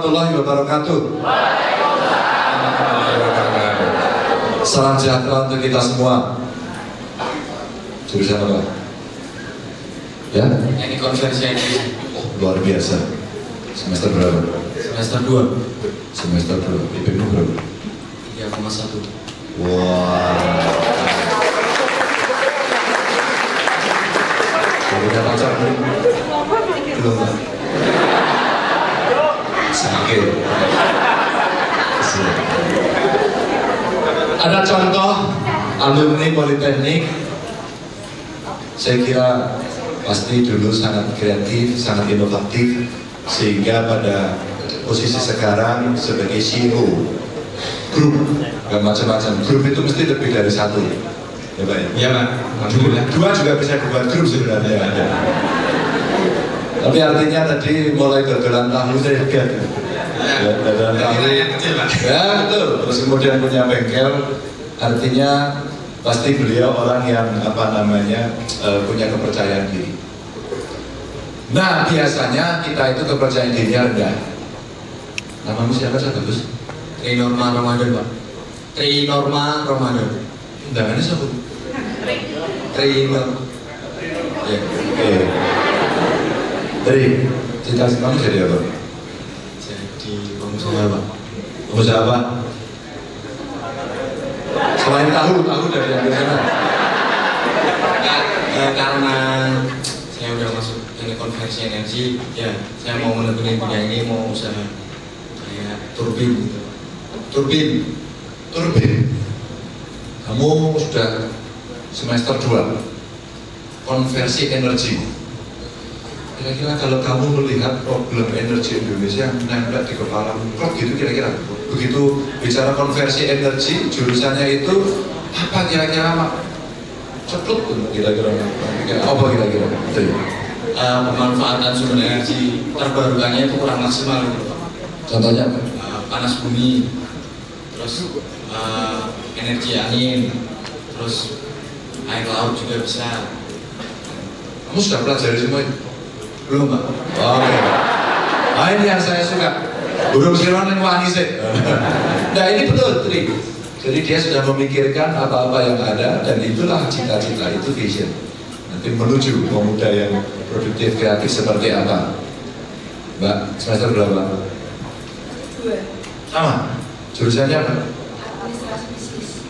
warahmatullahi wabarakatuh. Salam sejahtera untuk kita semua. Jurusan apa? Ya? Ini konversi ini. Oh, luar biasa. Semester berapa? Semester 2. Semester 2. IPM berapa? 3,1. Wah. Udah pacar belum? Belum. Sakit. Ada contoh alumni Politeknik, saya kira pasti dulu sangat kreatif, sangat inovatif, sehingga pada posisi sekarang sebagai CEO grup, dan macam-macam. Grup itu mesti lebih dari satu, ya Pak ya? Iya Pak. Dua juga bisa dibuat grup sebenarnya. Ya. Tapi artinya tadi mulai dodolan tahu saya lihat. Ya, dodolan tahu. Ya betul. Terus kemudian punya bengkel, artinya pasti beliau orang yang punya kepercayaan diri. Nah biasanya kita itu kepercayaan dirinya rendah. Namamu siapa sih Bagus? Trinorma Ramadan Pak. Trinorma Ramadan. Undangannya siapa? Trinorma. Ya. Tri, cita-citamu jadi apa? Jadi pengusaha Pak. Pengusaha apa? Selain tahu dari yang sana. Karena saya udah masuk ini konversi energi, ya saya mau menekuni bidang ini, mau usaha kayak turbin gitu. Turbin. Kamu sudah semester 2 konversi energi. Kira-kira kalau kamu melihat problem energi Indonesia yang menempel di kepala kok gitu kira-kira begitu bicara konversi energi jurusannya itu apa kira-kira cepluk kira-kira apa kira-kira Pemanfaatan sumber energi terbarukannya itu kurang maksimal gitu Pak. Contohnya apa? Panas bumi, terus energi angin, terus air laut juga bisa. Kamu sudah pelajari semua itu? Belum Pak. Oke. Nah ini yang saya suka. Burung siron yang wangi sih. Nah ini betul, Tri. Jadi dia sudah memikirkan apa-apa yang ada dan itulah cita-cita, itu vision. Nanti menuju pemuda yang produktif, kreatif seperti apa. Mbak, semester berapa? 2. Sama. Jurusannya apa? Administrasi bisnis.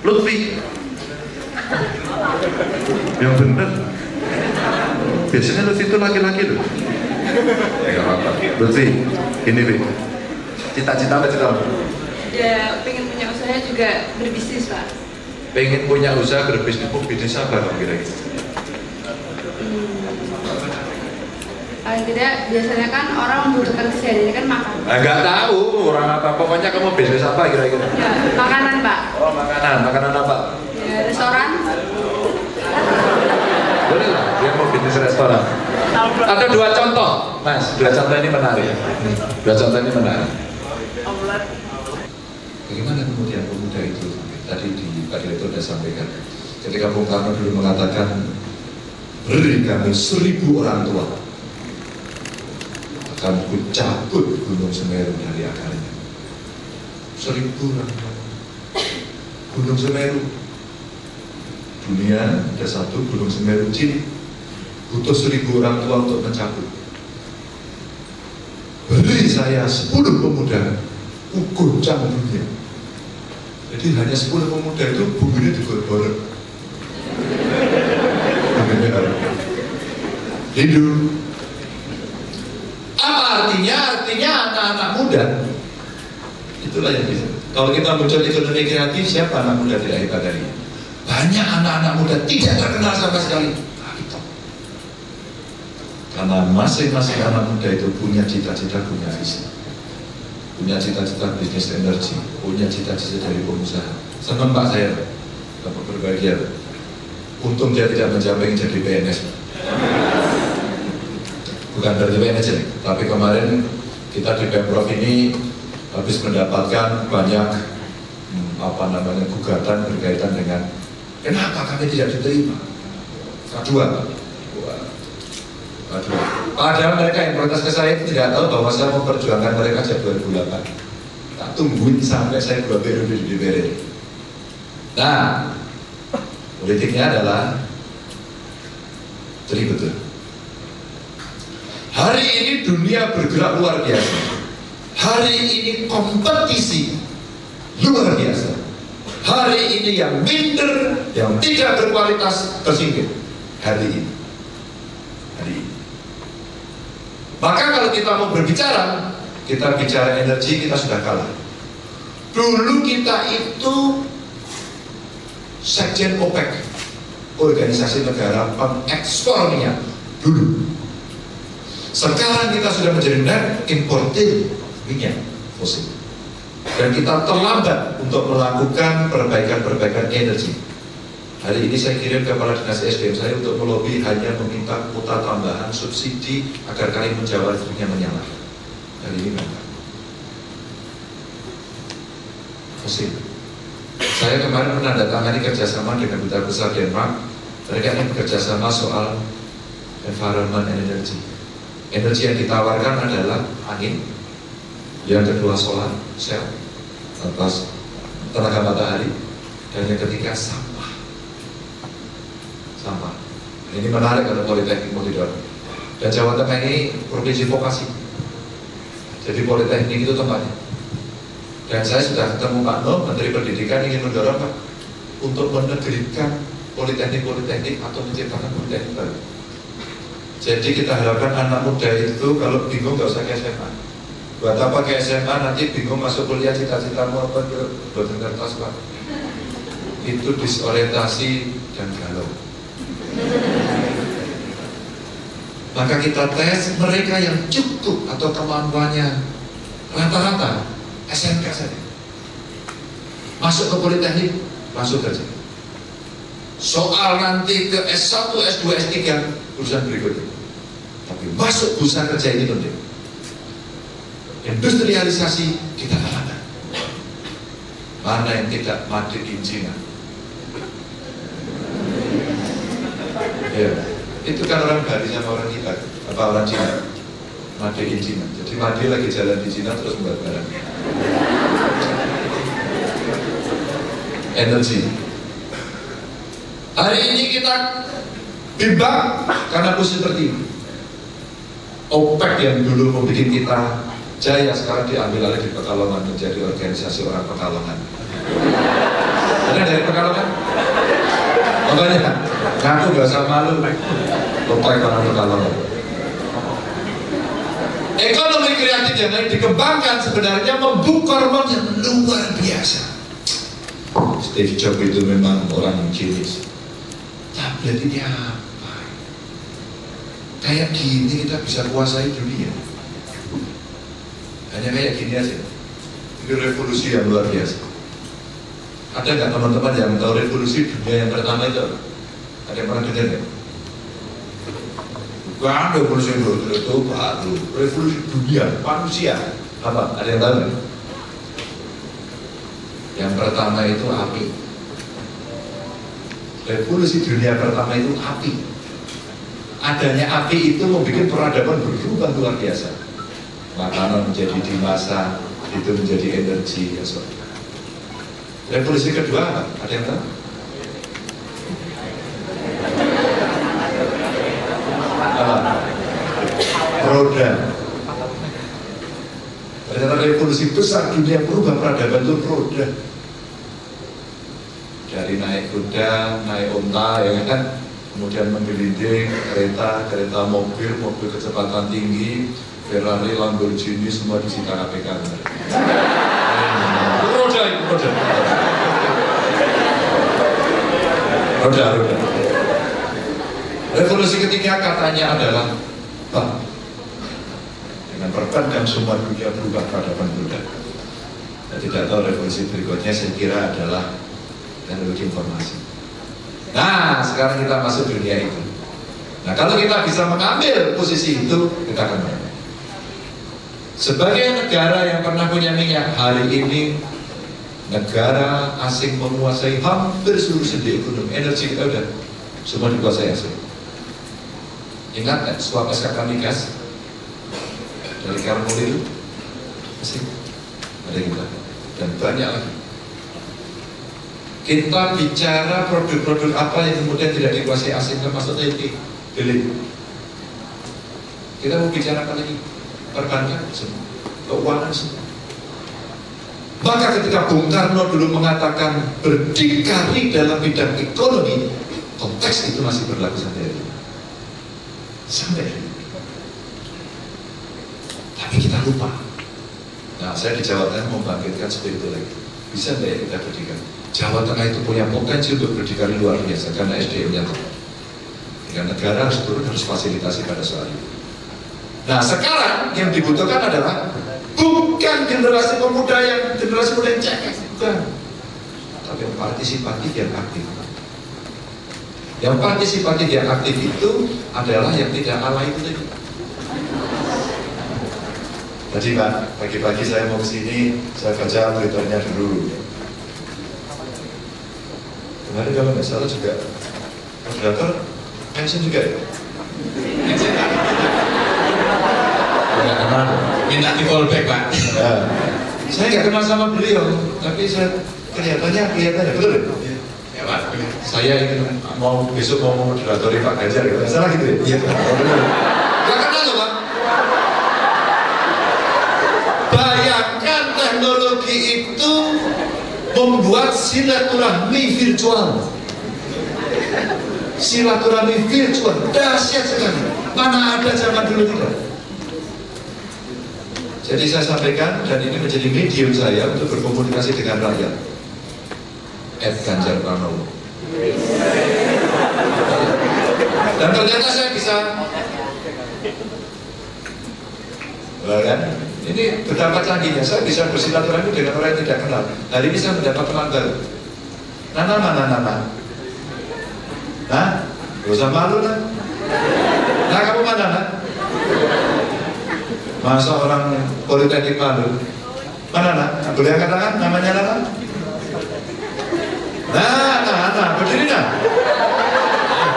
Lutfi. Yang benar. Biasanya Lutfi itu laki-laki loh. Ya nggak apa-apa. Lutfi, ini Bi. Cita-cita apa cita? Ya, pengen punya usaha juga berbisnis Pak. Pengen punya usaha berbisnis, bisnis apa dong kira-kira? Paling tidak biasanya kan orang membutuhkan kesehariannya kan makan. Nggak tahu orang apa. Pokoknya kamu bisnis apa kira-kira? Ya, makanan Pak. Oh makanan apa? Ya, restoran. Boleh lah, dia mau bisnis restoran. Ada 2 contoh, Mas. 2 contoh ini menarik. 2 contoh ini menarik. Bagaimana kemudian pemuda itu? Tadi Pak Direktur sudah sampaikan. Ketika Bung Karno dulu mengatakan, beri kami 1000 orang tua, akan ku cabut Gunung Semeru dari akarnya. 1000 orang tua. Gunung Semeru. Dunia ada satu Gunung Semeru cilik, butuh 1000 orang tua untuk mencabut. Beri saya 10 pemuda, goncang dunia. Jadi hanya 10 pemuda itu buminya digoreng. Hidup. Apa artinya? Artinya anak-anak muda. Itulah yang bisa. Kalau kita muncul ekonomi kreatif, siapa anak muda tidak hebat dari ini? Banyak anak-anak muda tidak terkenal sama sekali. Karena masing-masing anak muda itu punya cita-cita, punya visi, punya cita-cita bisnis energi, punya cita-cita dari pengusaha. Senang Pak saya dapat berbahagia. Untung dia tidak menjamin jadi PNS. Bukan dari PNS, tapi kemarin kita di Pemprov ini habis mendapatkan banyak gugatan berkaitan dengan kenapa kami tidak diterima. Kedua, Padahal mereka yang protes ke saya itu tidak tahu bahwa saya memperjuangkan mereka sejak 2008. Tak tungguin sampai saya 2 periode di DPR. Nah, politiknya adalah jadi betul. Hari ini dunia bergerak luar biasa. Hari ini kompetisi luar biasa. Hari ini yang minder, yang tidak berkualitas tersingkir. Hari ini. Maka kalau kita mau berbicara, kita bicara energi, kita sudah kalah. Dulu kita itu Sekjen OPEC, organisasi negara pengekspor minyak dulu. Sekarang kita sudah menjadi net importer minyak fosil. Dan kita terlambat untuk melakukan perbaikan-perbaikan energi. Hari ini saya kirim kepala dinas SDM saya untuk melobi hanya meminta kuota tambahan subsidi agar Karimun Jawa listriknya menyala. Hari ini memang fosil. Saya kemarin menandatangani kerjasama dengan Duta Besar Denmark. Mereka ingin bekerjasama soal environment and energy. Energi yang ditawarkan adalah angin, yang kedua solar, sel, atas tenaga matahari, dan yang ketiga sampah. Ini menarik karena Politeknik mau didorong. Dan Jawa Tengah ini provinsi vokasi. Jadi Politeknik itu tempatnya. Dan saya sudah ketemu Pak Noh, Menteri Pendidikan ingin mendorong Pak untuk menegrikan Politeknik atau menciptakan Politeknik baru. Jadi kita harapkan anak muda itu kalau bingung nggak usah ke SMA. Buat apa ke SMA nanti bingung masuk kuliah cita-citamu apa ke boten kertas Pak. Itu disorientasi dan galau. Maka kita tes mereka yang cukup atau kemampuannya rata-rata SMK saja. Masuk ke Politeknik, masuk kerja. Soal nanti ke S1, S2, S3 urusan berikutnya. Tapi masuk bursa kerja ini penting. Industrialisasi kita lakukan. Mana yang tidak mati di Cina? Ya, itu kan orang Bali sama orang kita, apa orang Cina? Mati di Cina. Jadi Madi lagi jalan di Cina terus membuat barang. Energi. Hari ini kita bimbang karena posisi seperti ini. OPEC yang dulu membuat kita jaya sekarang diambil alih di Pekalongan menjadi organisasi orang Pekalongan. Ada dari Pekalongan? Makanya ngaku gak usah malu. OPEC orang Pekalongan. Ekonomi kreatif yang lain dikembangkan sebenarnya membuka hormon yang luar biasa. Steve Jobs itu memang orang yang genius. Tablet ini apa? Kayak gini kita bisa kuasai dunia. Hanya kayak gini aja. Ini revolusi yang luar biasa. Ada nggak teman-teman yang tahu revolusi dunia yang pertama itu? Ada yang pernah dengar nggak? Bukan revolusi itu baru. Revolusi dunia manusia. Apa? Ada yang tahu nggak? Yang pertama itu api. Revolusi dunia pertama itu api. Adanya api itu membuat peradaban berubah luar biasa. Makanan menjadi dimasak, itu menjadi energi. Ya, so. Revolusi kedua apa? Ada yang tahu? Apa? Roda. Ternyata revolusi besar dunia berubah peradaban itu roda. Dari naik kuda, naik unta, ya kan? Kemudian menggelinding kereta mobil kecepatan tinggi, Ferrari, Lamborghini, semua disita KPK. Roda. Revolusi ketiga katanya adalah dengan perban dan semua dunia berubah peradaban roda. Saya tidak tahu revolusi berikutnya, saya kira adalah teknologi informasi. Nah, sekarang kita masuk dunia itu. Nah, kalau kita bisa mengambil posisi itu, kita akan menang. Sebagai negara yang pernah punya minyak, hari ini negara asing menguasai hampir seluruh sendi ekonomi. Energi kita udah semua dikuasai asing. Ingat kan suap SKK migas dari Karmul itu? Masih ada yang bilang. Dan banyak lagi. Kita bicara produk-produk apa yang kemudian tidak dikuasai asing, termasuk TP, beli. Kita mau bicara apa lagi? Perbankan semua, keuangan semua. Maka ketika Bung Karno dulu mengatakan berdikari dalam bidang ekonomi, konteks itu masih berlaku sampai hari ini. Sampai hari ini. Tapi kita lupa. Nah, saya di Jawa Tengah membangkitkan seperti itu lagi. Bisa nggak ya kita berdikari? Jawa Tengah itu punya potensi untuk berdikari luar biasa karena SDM-nya top. Dengan negara harus turun, harus fasilitasi pada soal itu. Nah, sekarang yang dibutuhkan adalah bukan generasi pemuda yang cengeng, bukan, tapi yang partisipatif yang aktif. Yang partisipatif yang aktif itu adalah yang tidak ala itu tadi. Tadi Pak, pagi-pagi saya mau kesini, saya baca Twitternya dulu. Kemarin kalau nggak salah juga moderator mention juga ya. Nggak kenal, minta di fallback Pak. Ya. Saya nggak kenal sama beliau, tapi saya kelihatannya betul. Ya Pak. Saya ingin besok mau moderatori Pak Ganjar, gitu. Salah gitu ya? Iya. Nggak kenal loh Pak. Bayangkan teknologi itu membuat silaturahmi virtual. Silaturahmi virtual dahsyat sekali. Mana ada zaman dulu tidak? Jadi saya sampaikan, dan ini menjadi medium saya untuk berkomunikasi dengan rakyat. Ganjar Pranowo. Dan ternyata saya bisa. Kan? Ini betapa canggihnya, saya bisa bersilaturahmi dengan orang yang tidak kenal. Hari ini saya mendapat teman baru. Nana mana Nana? Hah? Gak usah malu Nana. Nah kamu mana Nana? Masa orang politeknik malu? Mana Nana? Boleh angkat tangan? Namanya Nana? Nah, berdiri Nana.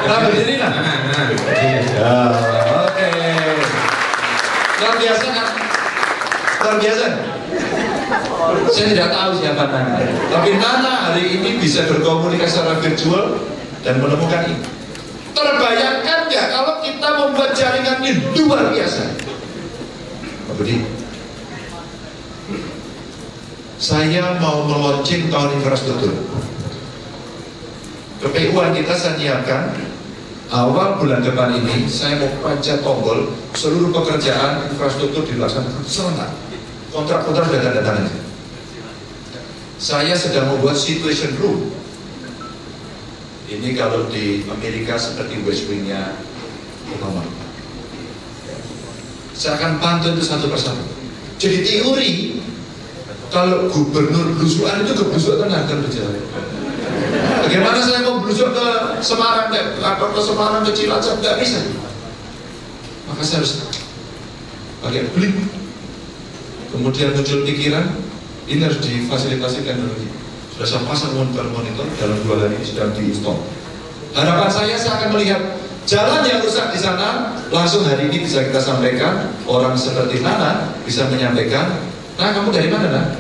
Nah, berdiri Nana. Ya, oke. Luar biasa kan? Luar biasa. Saya tidak tahu siapa Nana, tapi Nana hari ini bisa berkomunikasi secara virtual dan menemukan ini. Terbayangkan nggak kalau kita membuat jaringan ini luar biasa? Pak Budi, saya mau meluncing tahun infrastruktur. KPU-an kita saya nyiapkan awal bulan depan ini, saya mau pencet tombol seluruh pekerjaan infrastruktur dilaksanakan serentak. Kontrak-kontrak sudah tanda tangan. Saya sedang membuat situation room. Ini kalau di Amerika seperti West Wing-nya Obama. Saya akan pantau itu satu persatu. Jadi teori, kalau gubernur belusuan itu kebelusuan akan berjalan. Bagaimana saya mau belusuk ke Semarang, atau ke Semarang, ke Cilacap, nggak bisa. Maka saya harus pakai blink. Kemudian muncul pikiran, ini harus difasilitasi teknologi. Sudah saya pasang monitor dalam 2 hari ini sedang diinstall. Harapan saya akan melihat jalan yang rusak di sana, langsung hari ini bisa kita sampaikan. Orang seperti Nana bisa menyampaikan. Nah, kamu dari mana, Nana?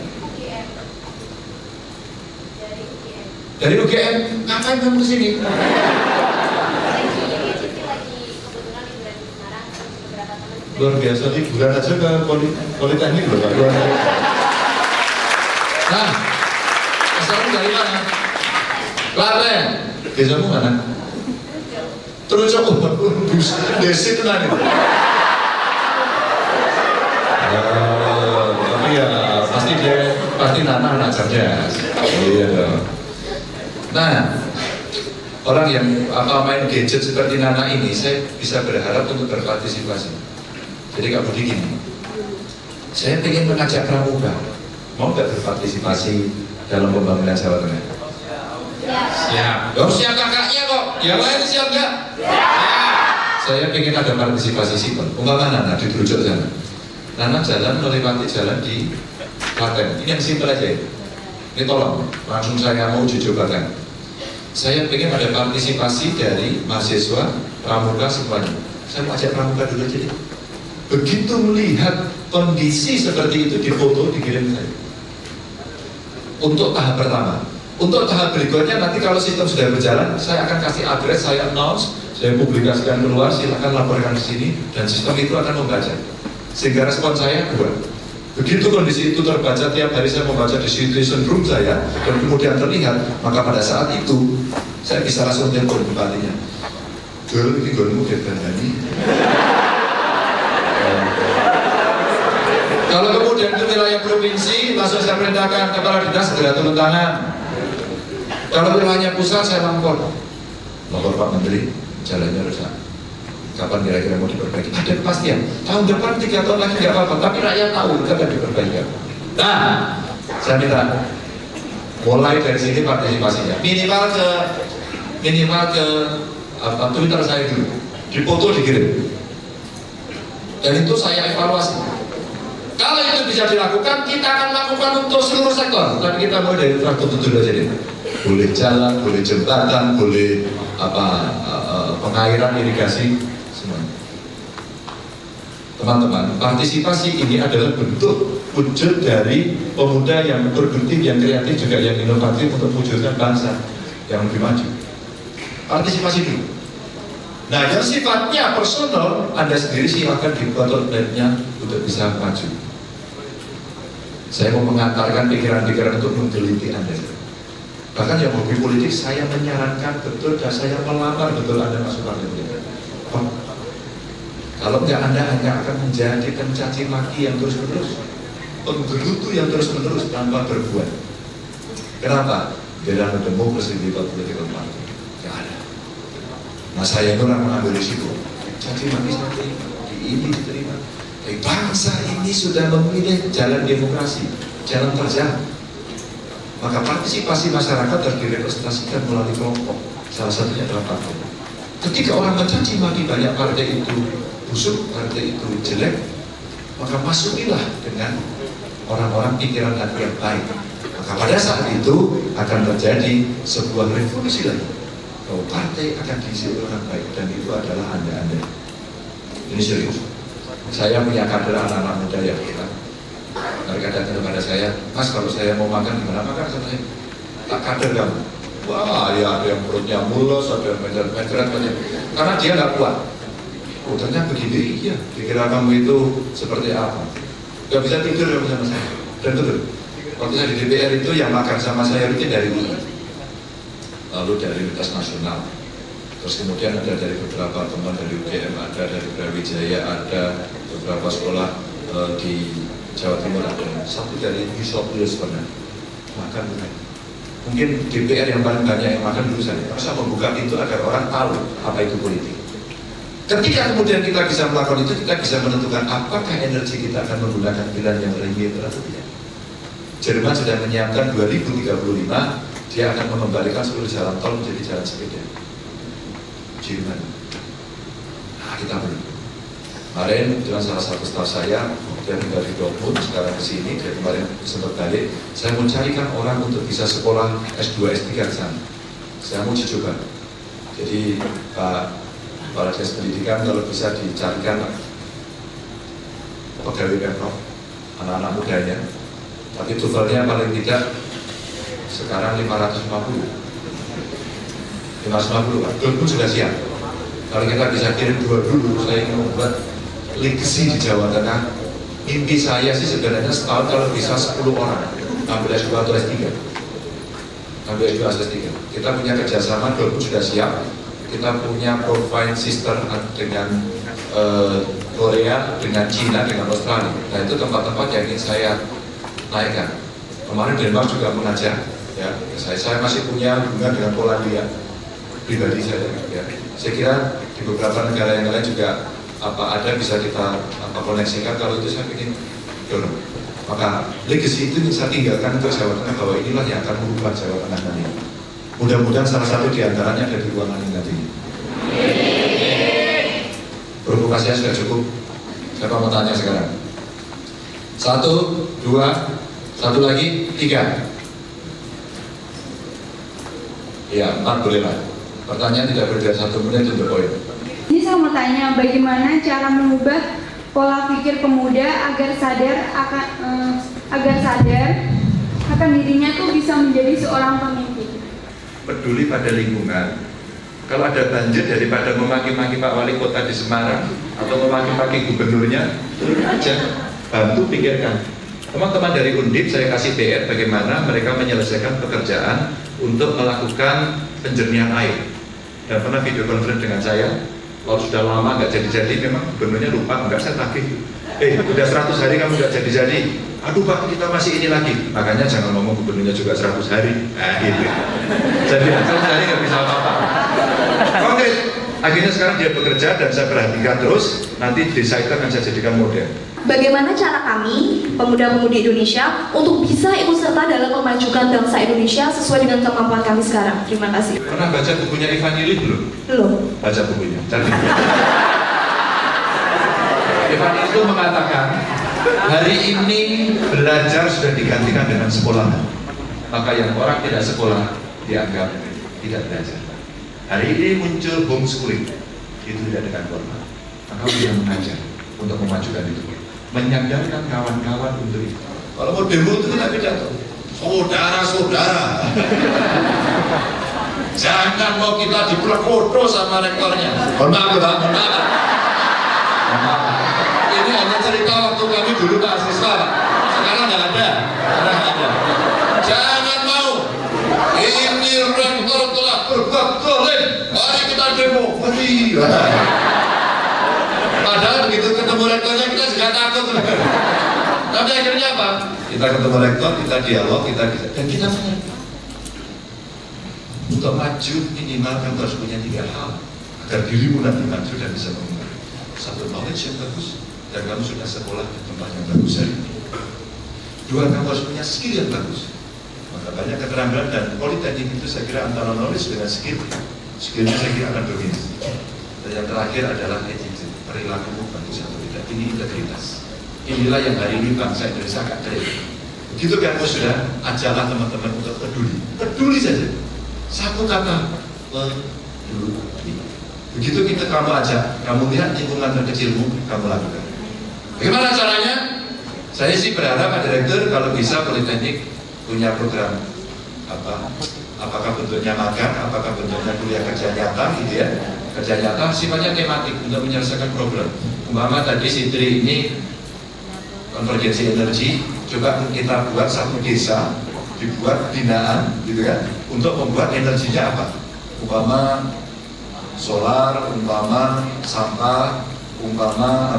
Dari UGM. Ngapain kamu kesini? Luar biasa, liburan aja ke politeknik loh Pak. Nah, asalmu dari mana? Klaten. Desamu mana? Terus aku desi itu nanti. Tapi ya pasti Nana anak cerdas. Iya dong. Nah, orang yang main gadget seperti Nana ini, saya bisa berharap untuk berpartisipasi. Jadi Kak Budi gini, saya ingin mengajak pramuka, mau nggak berpartisipasi dalam pembangunan Jawa Tengah? Siap. Oh, siap kakaknya kok. Yang lain siap nggak? Saya ingin ada partisipasi simpel. Umpama Nana di Brujok sana, Nana jalan melewati jalan di Klaten. Ini yang simpel aja ya. Ini tolong, langsung saya mau uji cobakan. Saya ingin ada partisipasi dari mahasiswa pramuka semuanya. Saya mau ajak pramuka dulu aja deh. Begitu melihat kondisi seperti itu, difoto, dikirim saya. Untuk tahap pertama. Untuk tahap berikutnya nanti kalau sistem sudah berjalan, saya akan kasih address, saya announce, saya publikasikan keluar, silakan laporkan ke sini, dan sistem itu akan membaca. Sehingga respon saya 2. Begitu kondisi itu terbaca, tiap hari saya membaca di situation room saya, dan kemudian terlihat, maka pada saat itu saya bisa langsung telepon bupatinya. Gol, ini golmu Dandani. Kalau kemudian itu wilayah provinsi, langsung saya perintahkan kepala dinas segera turun tangan. Kalau wilayahnya pusat, saya lapor Pak Menteri, jalannya rusak. Kapan kira-kira mau diperbaiki? Ada kepastian. Tahun depan 3 tahun lagi nggak apa-apa, tapi rakyat tahu kapan diperbaiki. Nah, saya minta mulai dari sini partisipasinya. Minimal ke Twitter saya dulu, dipoto dikirim. Dan itu saya evaluasi. Kalau itu bisa dilakukan, kita akan lakukan untuk seluruh sektor. Tapi kita mulai dari infrastruktur dulu aja deh. Boleh jalan, boleh jembatan, boleh pengairan, irigasi. Teman-teman, partisipasi ini adalah bentuk wujud dari pemuda yang produktif, yang kreatif, juga yang inovatif untuk mewujudkan bangsa yang lebih maju. Partisipasi dulu. Nah, yang sifatnya personal, Anda sendiri silakan dibuat roadmap-nya untuk bisa maju. Saya mau mengantarkan pikiran-pikiran untuk meneliti Anda. Bahkan yang hobi politik, saya menyarankan betul dan saya melamar betul Anda masuk partai politik. Kalau enggak, Anda hanya akan menjadi pencaci maki yang terus-menerus, penggerutu yang terus-menerus tanpa berbuat. Kenapa? Biar Anda demokrasi di political party. Tidak ada. Nah, saya itu orang mengambil risiko. Caci maki seperti ini diterima. Tapi bangsa ini sudah memilih jalan demokrasi, jalan terjang. Maka partisipasi masyarakat harus direpresentasikan melalui kelompok. Salah satunya adalah partai. Ketika orang mencaci maki banyak partai itu busuk, partai itu jelek, maka masukilah dengan orang-orang pikiran hati yang baik. Maka pada saat itu akan terjadi sebuah revolusi lagi. Bahwa partai akan diisi oleh orang baik, dan itu adalah Anda-Anda. Ini serius. Saya punya kader anak-anak muda yang bilang, mereka datang kepada saya, Mas, kalau saya mau makan gimana makan? Saya tak kader kamu. Wah, ya ada yang perutnya mulus, ada yang mencret-mencret, karena dia nggak kuat. Oh, ternyata begini, iya. Dikira kamu itu seperti apa? Gak bisa tidur ya bersama saya. Dan betul, waktu saya di DPR itu yang makan sama saya rutin dari UI, lalu dari Universitas Nasional, terus kemudian ada dari beberapa teman dari UGM, ada dari Brawijaya, ada beberapa sekolah di Jawa Timur, ada satu dari Yusoplus pernah makan bukan. Mungkin DPR yang paling banyak yang makan dulu saya. Harus membuka pintu agar orang tahu apa itu politik. Ketika kemudian kita bisa melakukan itu, kita bisa menentukan apakah energi kita akan menggunakan pilihan yang renewable atau tidak. Jerman sudah menyiapkan 2035, dia akan mengembalikan seluruh jalan tol menjadi jalan sepeda. Jerman. Nah, kita belum. Kemarin dengan salah satu staf saya, dia tinggal di Dortmund, sekarang ke sini, dia kemarin sempat balik. Saya mau carikan orang untuk bisa sekolah S2, S3 di sana. Saya mau coba. Jadi Pak Kepala Dinas Pendidikan kalau bisa dicarikan pegawai Pemprov, anak-anak mudanya, tapi TOEFL-nya paling tidak sekarang 550 Pak, pun sudah siap. Kalau kita bisa kirim 2 dulu, saya ingin membuat legacy di Jawa Tengah. Mimpi saya sih sebenarnya setahun kalau bisa 10 orang ambil S2 atau S3, ambil S2 atau S3. Kita punya kerjasama, pun sudah siap. Kita punya provide system dengan Korea, dengan Cina, dengan Australia. Nah, itu tempat-tempat yang ingin saya naikkan. Kemarin Denmark juga mengajak, ya. Saya masih punya hubungan dengan Polandia pribadi saya. Ya. Saya kira di beberapa negara yang lain juga ada bisa kita koneksikan. Kalau itu saya ingin dorong. Maka legacy itu bisa tinggalkan untuk Jawa Tengah, bahwa inilah yang akan mengubah Jawa Tengah nanti. Mudah-mudahan salah satu diantaranya ada di ruangan ini nanti. Provokasinya sudah cukup. Siapa mau tanya sekarang? 1, 2, 1 lagi, 3. Ya, 4 boleh lah. Pertanyaan tidak berbeda 1 menit untuk poin. Ini saya mau tanya, bagaimana cara mengubah pola pikir pemuda agar sadar akan dirinya tuh bisa menjadi seorang pemimpin? Peduli pada lingkungan. Kalau ada banjir, daripada memaki-maki Pak Wali Kota di Semarang atau memaki-maki gubernurnya, turun aja, bantu pikirkan. Teman-teman dari Undip saya kasih PR bagaimana mereka menyelesaikan pekerjaan untuk melakukan penjernihan air. Dan pernah video conference dengan saya, kalau sudah lama nggak jadi-jadi, memang gubernurnya lupa, nggak saya tagih. Udah 100 hari kamu nggak jadi-jadi. Aduh Pak, kita masih ini lagi. Makanya jangan ngomong gubernurnya juga 100 hari. Nah gitu. Jadi 100 hari nggak bisa apa-apa. Oke, akhirnya sekarang dia bekerja dan saya perhatikan terus. Nanti desa itu akan saya jadikan model. Bagaimana cara kami, pemuda-pemudi Indonesia, untuk bisa ikut serta dalam memajukan bangsa Indonesia sesuai dengan kemampuan kami sekarang? Terima kasih. Pernah baca bukunya Ivan Illich belum? Belum. Baca bukunya. Cari. Ivan Illich itu mengatakan, hari ini belajar sudah digantikan dengan sekolah. Maka yang orang tidak sekolah dianggap tidak belajar. Hari ini muncul homeschooling, itu tidak dengan formal. Maka dia mengajar untuk memajukan itu, menyadarkan kawan-kawan untuk itu. Kalau mau demo itu kita pidato, saudara-saudara, jangan mau kita diperkodo sama rektornya. Mohon maaf. Ini hanya cerita waktu kami dulu mahasiswa, sekarang nggak ada. Jangan mau. Ini rektor telah berbuat zalim. Mari kita demo. Padahal begitu ketemu rektornya kita juga takut. Tapi akhirnya apa? Kita ketemu rektor, kita dialog, dan kita mengerti. Untuk maju minimal kamu harus punya 3 hal agar dirimu nanti maju dan bisa mengembang. 1, knowledge yang bagus, dan kamu sudah sekolah di tempat yang bagus hari ini. 2, kamu harus punya skill yang bagus. Maka banyak keterampilan dan politeknik itu saya kira antara knowledge dengan skill. Skillnya saya kira akan dominan. Dan yang terakhir adalah attitude, perilakumu bagus atau tidak. Ini integritas. Inilah yang hari ini bangsa Indonesia agak keren. Begitu kamu sudah, ajalah teman-teman untuk peduli. Peduli saja. 1 kata, peduli. Begitu kita kamu ajak, kamu lihat lingkungan terkecilmu, kamu lakukan. Bagaimana caranya? Saya sih berharap Pak Direktur kalau bisa politeknik punya program apakah bentuknya magang, apakah bentuknya kuliah kerja nyata gitu ya. Kerja nyata sifatnya tematik untuk menyelesaikan problem. Umpama tadi Sitri ini konvergensi energi, coba kita buat satu desa, dibuat binaan gitu kan, untuk membuat energinya apa? Umpama solar, umpama sampah, umpama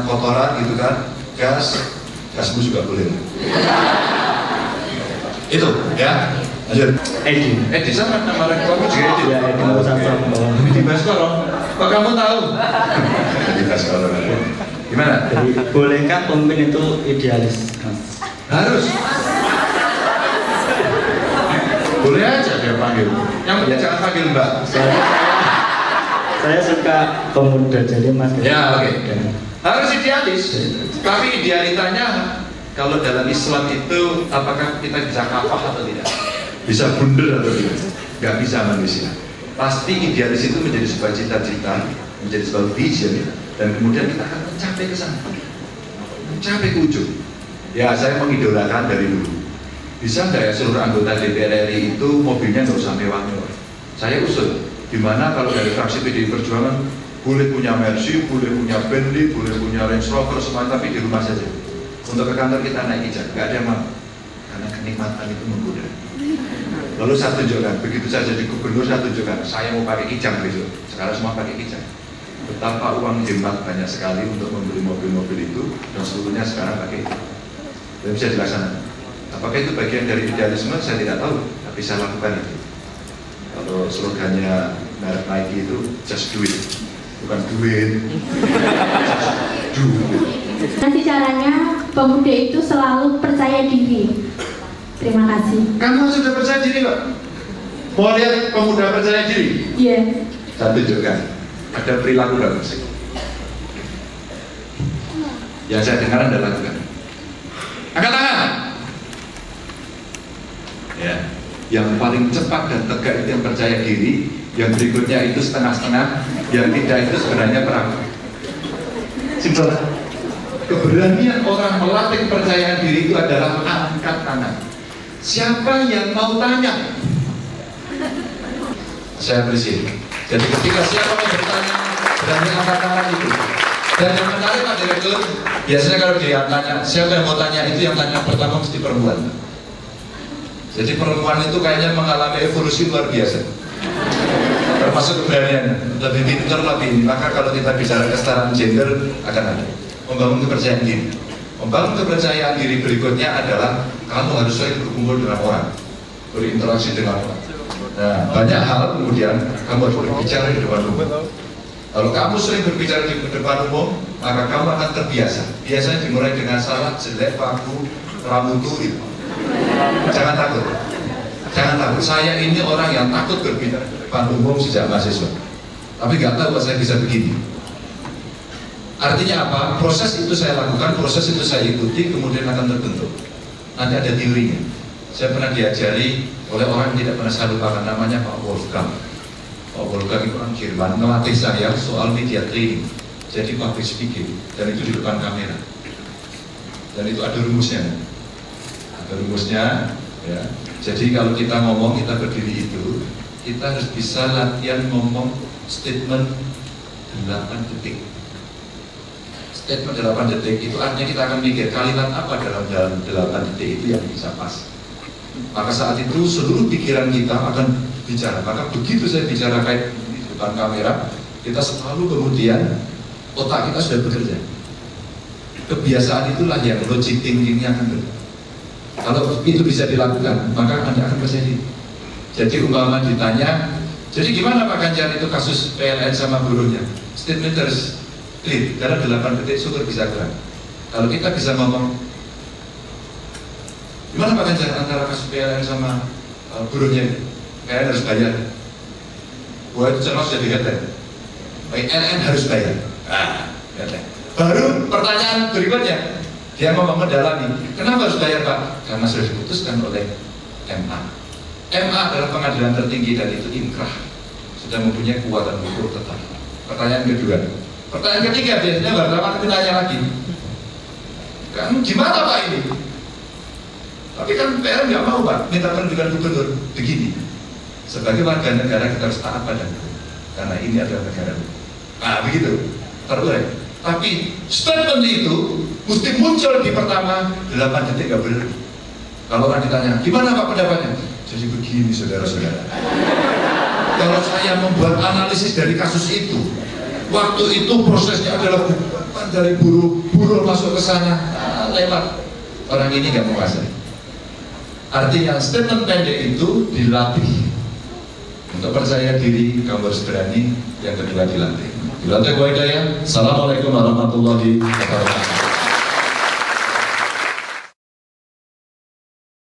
kotoran gitu kan, gasmu juga boleh. Itu ya. Lanjut. Edi sama nama rektormu juga Edi. Ya, Edi Baskoro. Edi Baskoro. Kok kamu tahu? Edi Baskoro. Gimana? Jadi bolehkah pemimpin itu idealis? Harus. Boleh aja dia panggil. Yang penting jangan panggil Mbak. Saya suka pemuda jadi Mas. Ya oke. Harus idealis. Tapi idealitanya kalau dalam Islam itu apakah kita bisa kafah atau tidak? Bisa bundel atau tidak? Gak bisa manusia. Pasti idealis itu menjadi sebuah cita-cita, menjadi sebuah vision, dan kemudian kita akan mencapai ke sana, mencapai ke ujung. Ya saya mengidolakan dari dulu. Bisa nggak ya seluruh anggota DPR RI itu mobilnya nggak usah mewah-mewah? Saya usul, dimana kalau dari fraksi PDI Perjuangan boleh punya Mercy, boleh punya Bentley, boleh punya Range Rover, semua, tapi di rumah saja. Untuk ke kantor kita naik kijang, nggak ada yang mau, karena kenikmatan itu menggoda. Lalu saya tunjukkan, begitu saya jadi gubernur saya tunjukkan, saya mau pakai kijang besok. Sekarang semua pakai kijang. Betapa uang hemat banyak sekali untuk membeli mobil-mobil itu, dan seluruhnya sekarang pakai itu. Dan bisa dilaksanakan. Apakah itu bagian dari idealisme? Saya tidak tahu, tapi saya lakukan itu. Kalau slogannya merek Nike itu just do it, bukan duit. Just do it. Nanti caranya pemuda itu selalu percaya diri. Terima kasih. Kamu sudah percaya diri kok. Mau lihat pemuda percaya diri? Iya. Saya tunjukkan. Ada perilaku bagus. Yang saya dengar Anda lakukan. Angkat tangan. Ya. Yang paling cepat dan tegak itu yang percaya diri, yang berikutnya itu setengah-setengah, yang tidak itu sebenarnya perang. Simpel. Keberanian orang melatih kepercayaan diri itu adalah angkat tangan. Siapa yang mau tanya? Saya berisi. Jadi ketika siapa yang bertanya, berani angkat tangan itu. Dan yang menarik Pak Direktur, biasanya kalau dia tanya, siapa yang mau tanya itu yang tanya pertama mesti perempuan. Jadi perempuan itu kayaknya mengalami evolusi luar biasa. Termasuk keberaniannya, lebih pintar, lebih ini. Maka kalau kita bicara kesetaraan gender akan ada. Membangun kepercayaan diri. Membangun kepercayaan diri berikutnya adalah kamu harus sering berkumpul dengan orang, berinteraksi dengan orang. Nah, banyak hal kemudian kamu harus berbicara di depan umum. Kalau kamu sering berbicara di depan umum, maka kamu akan terbiasa. Biasanya dimulai dengan salah, jelek, paku, ramuturi. Jangan takut. Jangan takut. Saya ini orang yang takut berbicara di depan umum sejak mahasiswa. Tapi nggak tahu kok saya bisa begini. Artinya apa? Proses itu saya lakukan, proses itu saya ikuti, kemudian akan terbentuk. Nanti ada teorinya. Saya pernah diajari oleh orang yang tidak pernah saya lupakan, namanya Pak Wolfgang. Pak Wolfgang itu orang Jerman, melatih saya soal media training. Jadi public speaking, dan itu di depan kamera. Dan itu ada rumusnya. Ada rumusnya, ya. Jadi kalau kita ngomong, kita berdiri itu, kita harus bisa latihan ngomong statement 8 detik. Statement 8 detik itu artinya kita akan mikir kalimat apa dalam 8 detik itu yang bisa pas. Maka saat itu seluruh pikiran kita akan bicara. Maka begitu saya bicara kayak di depan kamera, kita selalu kemudian otak kita sudah bekerja. Kebiasaan itulah yang logic thinkingnya akan bekerja. Kalau itu bisa dilakukan, maka Anda akan percaya diri. Jadi umpama ditanya, jadi gimana Pak Ganjar itu kasus PLN sama buruhnya? Statement harus clear, dalam 8 detik syukur bisa gerak. Kalau kita bisa ngomong, gimana Pak Ganjar antara kasus PLN sama buruhnya? PLN harus bayar. Buat itu cermas jadi headline. PLN harus bayar. Headline. Baru pertanyaan berikutnya, dia ngomong mendalami, kenapa harus bayar Pak? Karena sudah diputuskan oleh MA. MA adalah pengadilan tertinggi dan itu inkrah, sudah mempunyai kekuatan hukum tetap. Pertanyaan kedua. Pertanyaan ketiga, biasanya wartawan itu nanya lagi, kamu gimana Pak ini? Tapi kan PLN nggak mau Pak, minta penunjukan gubernur. Begini, sebagai warga negara kita harus taat pada hukum, karena ini adalah negara hukum. Nah begitu, terurai. Tapi statement itu mesti muncul di pertama 8 detik, nggak boleh. Kalau orang ditanya, gimana Pak pendapatnya? Jadi begini saudara-saudara. Kalau saya membuat analisis dari kasus itu, waktu itu prosesnya adalah bukan dari buruh masuk ke sana, lewat. Orang ini nggak menguasai. Artinya statement pendek itu dilatih. Untuk percaya diri, kamu harus berani. Yang kedua dilatih. Dilatih Hidayah. Assalamualaikum warahmatullahi wabarakatuh.